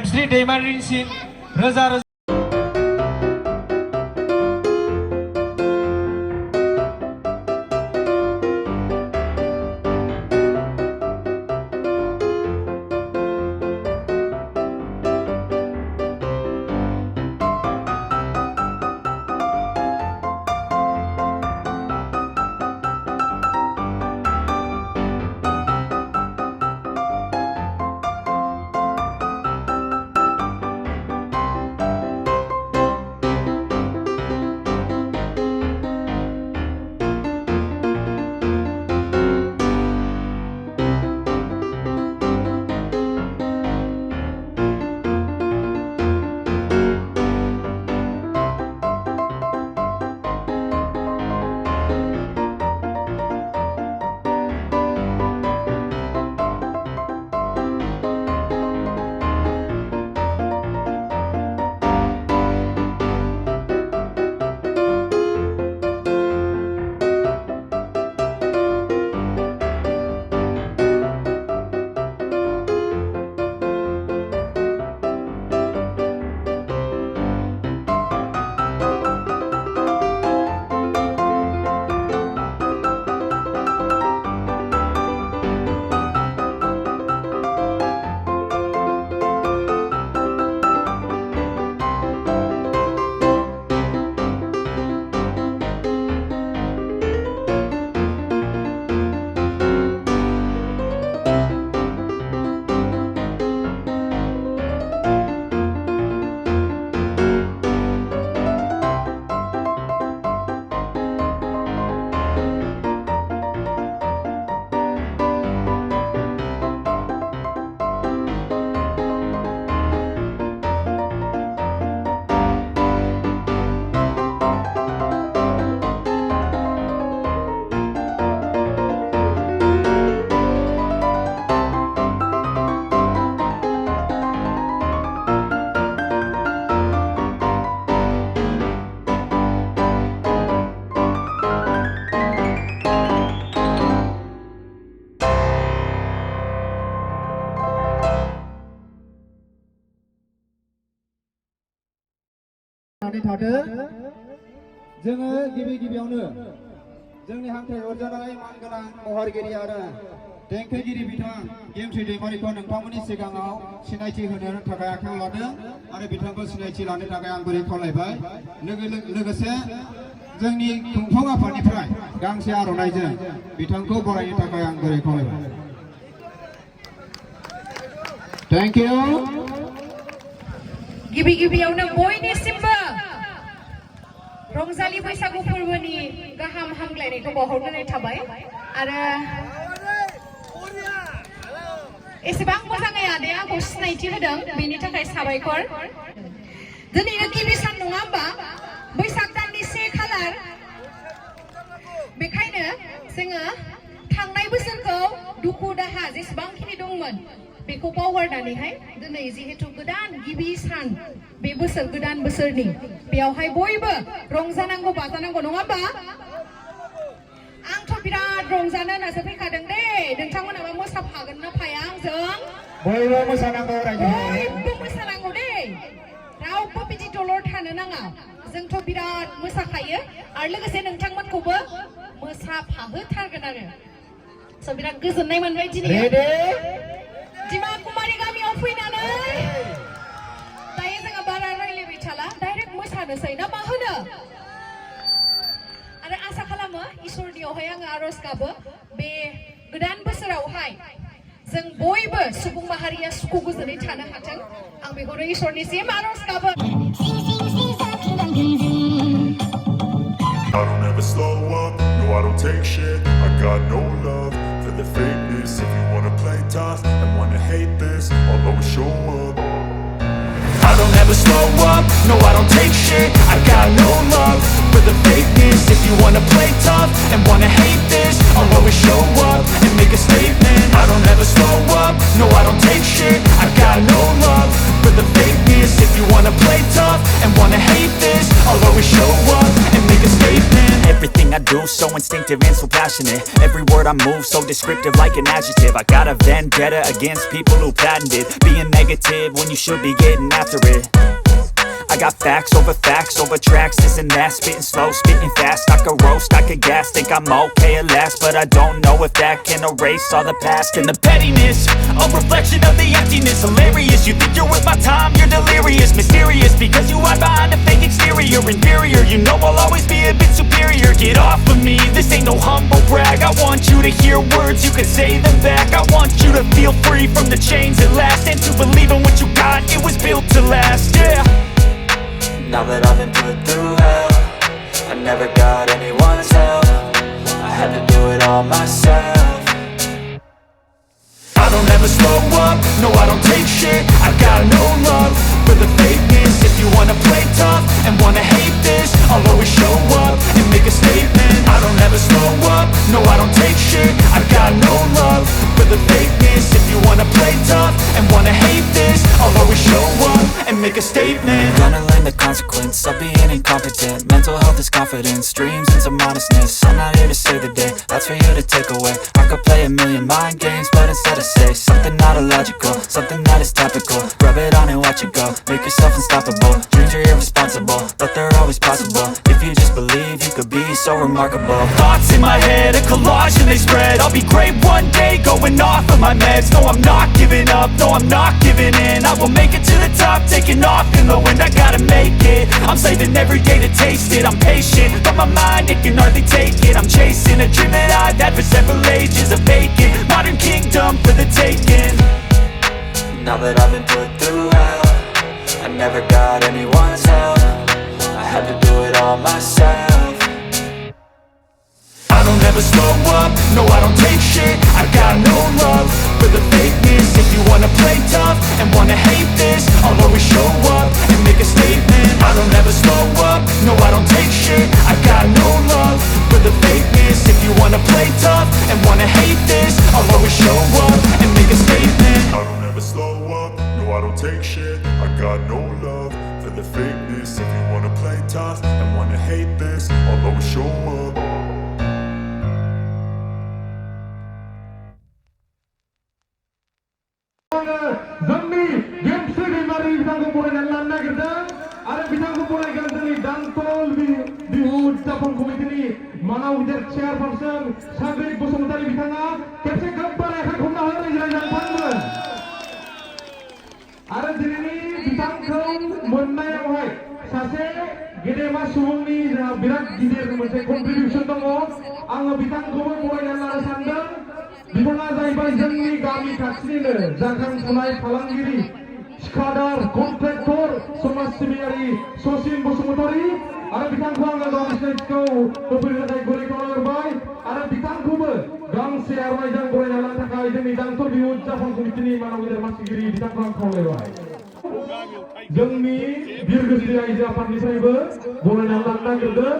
Sansri Deimarinsin roza जोङो गिबियावनो जोंनि हांख्राय हरजानाय मानगोनां महरगिरि आरो देंखोगिरि बिथां गेमथि दैमारिखौ नोंथांमोननि सिगाङाव सिनायथि होनो थाखाय आखायाव लादों आरो बिथांखौ सिनायथि लानो थाखाय आं गुरै खावलायबाय लोगोसे जोंनि खुंफुं आफादनिफ्राय गांसे आर'नाइजों बिथांखौ बरायनो थाखाय आं गुरै खावलायबाय थेंक इउ गिबियावनो बयनिसिमबो रंजालि बैसागु फोरबोनि गाहाम हामलायनायखौ बावहरनाय थाबाय आरो एसेबां मोजाङै आदाया आंखौ सिनायथि होदों बेनि थाखाय साबायखर दिनैनो गिबि सान नङा होमबा बैसाग दाननि 1 खालार बेखायनो जोङो थांनाय बोसोरखौ दुखु दाहा जेसेबांखिनि दंमोन बेखौ बावगारनानैहाय दिनै जिहेतु गोदान गिबि सान बे बोसोर गोदान बोसोरनि बेयावहाय बयबो रंजानांगौ बाजानांगौ नङा होमबा आंथ' बिराद रंजानो होननासो फैखादों दे नोंथांमोनाबा मोसाफागोन ना फाया आंजों बयबो मोसानांगौ बयबो मोसानांगौ दे रावबो बिदि दलर थानो नाङा जोंथ' बिराद मोसाखायो आरो लोगोसे नोंथांमोनखौबो मोसाफाहोथारगोन आरो स' बिराद गोजोननाय मोनबाय दिनै दिमा कुमारी गामियाव फैनानै दायो जोङो बारा रायलायबाय थाला डाइरेक्ट मोसानोसै ना मा होनो आरो आसा खालामो इसोरनियावहाय आङो आरज गाबो बे गोदान बोसोरावहाय जों बयबो सुबुं माहारिया सुखु गोजोनै थानो हाथों आं बेखौनो इसोरनिसिम आरज गाबो I don't ever slow up, no I don't take shit. I got no love for the fakeness. If you wanna play tough and wanna hate this, I'll always show up. I don't ever slow up, no I don't take shit. I got no love for the fakeness. If you wanna play tough and wanna hate this, I'll always show up and make a statement. I don't ever slow up, no I don't take shit. I got no love for the fakeness. If you wanna play tough and wanna hate this, I'll always show up and make a statement. Everything I do, so instinctive and so passionate. Every word I move, so descriptive like an adjective. I got a vendetta against people who patented being negative when you should be getting after it. I got facts over tracks, this and that. Spitting slow, spitting fast, I could roast, I could gas. Think I'm okay at last, but I don't know if that can erase all the past. And the pettiness, a reflection of the emptiness. Hilarious, you think you're worth my time, you're delirious. Mysterious, because you hide behind a fake exterior. Inferior, you know I'll always be a bit superior. Get off of me, this ain't no humble brag. I want you to hear words, you can say them back. I want you to feel free from the chains at last, and to believe in what you got, it was built to last, yeah. Now that I've been put through hell, I never got anyone's help. I had to do it all myself. I don't ever slow up, no I don't take shit. I got no love for the fakeness. If you wanna play tough and wanna hate this, I'll always show up and make a statement. I don't ever slow up, no I don't take shit. I got no love for the fakeness. If you wanna play tough and wanna hate this, I'll always show up and make a statement. Gonna learn the consequence of being incompetent. Mental health is confidence, dreams and some honestness. I'm not here to save the day, that's for you to take away. I could play a million mind games, but instead I say something not illogical, something that is topical. Rub it on and watch it go, make yourself unstoppable. Dreams are irresponsible, but they're always possible. If you just believe, you could be so remarkable. Thoughts in my head, a collage and they spread. I'll be great one day, going off of my meds. No I'm not giving up, no I'm not giving in. I will make it to the top, taking off in the wind. I gotta make it, I'm saving every day to taste it. I'm patient, but my mind, it can hardly take it. I'm chasing a dream that I've had for several ages. A vacant, modern kingdom for the taking. Now that I've been put through hell, I never got anyone's help. I had to do it all myself. I don't ever slow up, no I don't take shit. I got no love for the fakeness. If you wanna play tough and wanna hate this, I'll always show up and make a statement. I don't ever slow up, no I don't take shit. I got no love for the fakeness. If you wanna play tough and wanna hate this, I'll always show up and make a statement. I don't ever slow up, no I don't take shit. I got no love for the fakeness. If you wanna play tough and wanna hate this, I'll always show up. जोंनि गेमस्रि दैमारि बिथांखौ बरायनानै लानो नागिरदों आरो बिथांखौ बरायगोन जोंनि दांतल बिहु उदजापन कमिटिनि मानाव गिदिर चेयारपारसन साग्रिद बसुमतारी बिथाङा खेबसे गोबारै आखाइ खबना हो रायजो-राजानो आरो दिनैनि बिथांखौ मोननायावहाय सासे गेदेमा सुबुंनि जोंहा बिराद गिदिर मोनसे कन्ट्रिबिउसन दङ आङो बिथांखौबो बरायनानै लानो सानदों बिथाङा जाहैबाय जोंनि गामि खाथिनिनो जाखांफुनाय फालांगिरि थिखादार कन्ट्रेक्टर समाज सिबियारि सचिन बसुमतारी आरो बिथांखौ आङो गावनि सिनायथिखौ होफैनो थाखाय गुरै खावलायहरबाय आरो बिथांखौबो गांसे आर'नाइजों बरायना लानो थाखाय जोंनि दांतल बिहु उदजापन कमिटिनि मानाव गिदिर मानसिगिरि बिथांखौ आं खावलायबाय जोंनि बिरगोस्रि आइजो आफादनिफ्रायबो बरायनानै लानो नागिरदों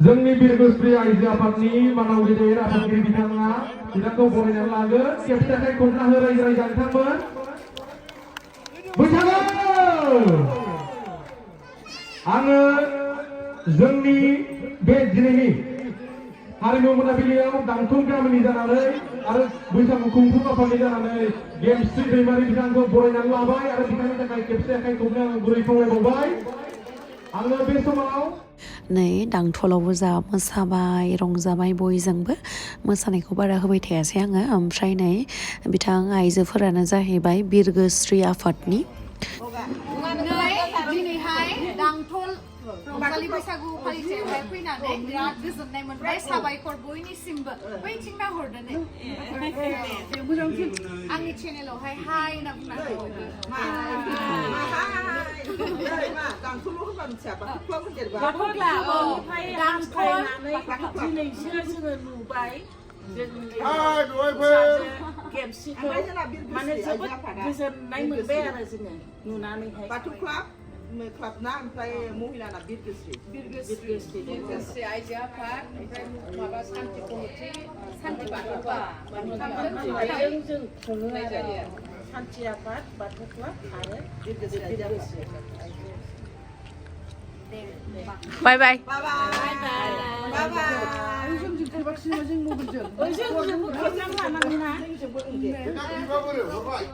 जोंनि बिरगोस्रि आइजो आफादनि मानाव गिदिर आफादगिरि बिथाङा बिथांखौ बरायनानै लागोन खेबसे आखाइ खबना हो रायजो-राजा बिथांमोन बैसागु आङो जोंनि बे दिनैनि हारिमु मोनाबिलियाव दांतल गामिनि जानानै आरो बैसागु खुंफुं आफादनि जानानै गेमस्रि दैमारि बिथांखौ बरायनानै लाबाय आरो बिथांनि थाखाय खेबसे आखाइ खबनो आं गुरै खावलायबावबाय आङो बे समाव नै दांतलावबो जा मोसाबाय रंजाबाय बयजोंबो मोसानायखौ बारा होबाय थायासै आङो ओमफ्राय नै बिथां आइजोफोरानो जाहैबाय बिरगोस्रि आफादनि दिनैहाय दांतल रंजालि बैसागु फालिथायावहाय फैनानै बिराद गोजोननाय मोनबाय साबायखर बयनिसिमबो बैथिं नाहरदो नै आंनि चेनेलावहाय हाय होनना बुंनानै दिनैसो जोङो नुबाय गेमस्रिखौ माने जोबोद गोजोननाय मोनबाय आरो जोङो नुनानैहाय बाथौ क्लाबना ओमफ्राय महिलाना बिरगोस्रि आइजो आफाद ओमफ्राय माबा सान्ति कमिटि सान्ति बाथौ क्लाब जों खुंनाय जायो सान्ति आफाद बाथौ क्लाब आरो बिरगोस्रि 바이바이. 그냥 입어버려.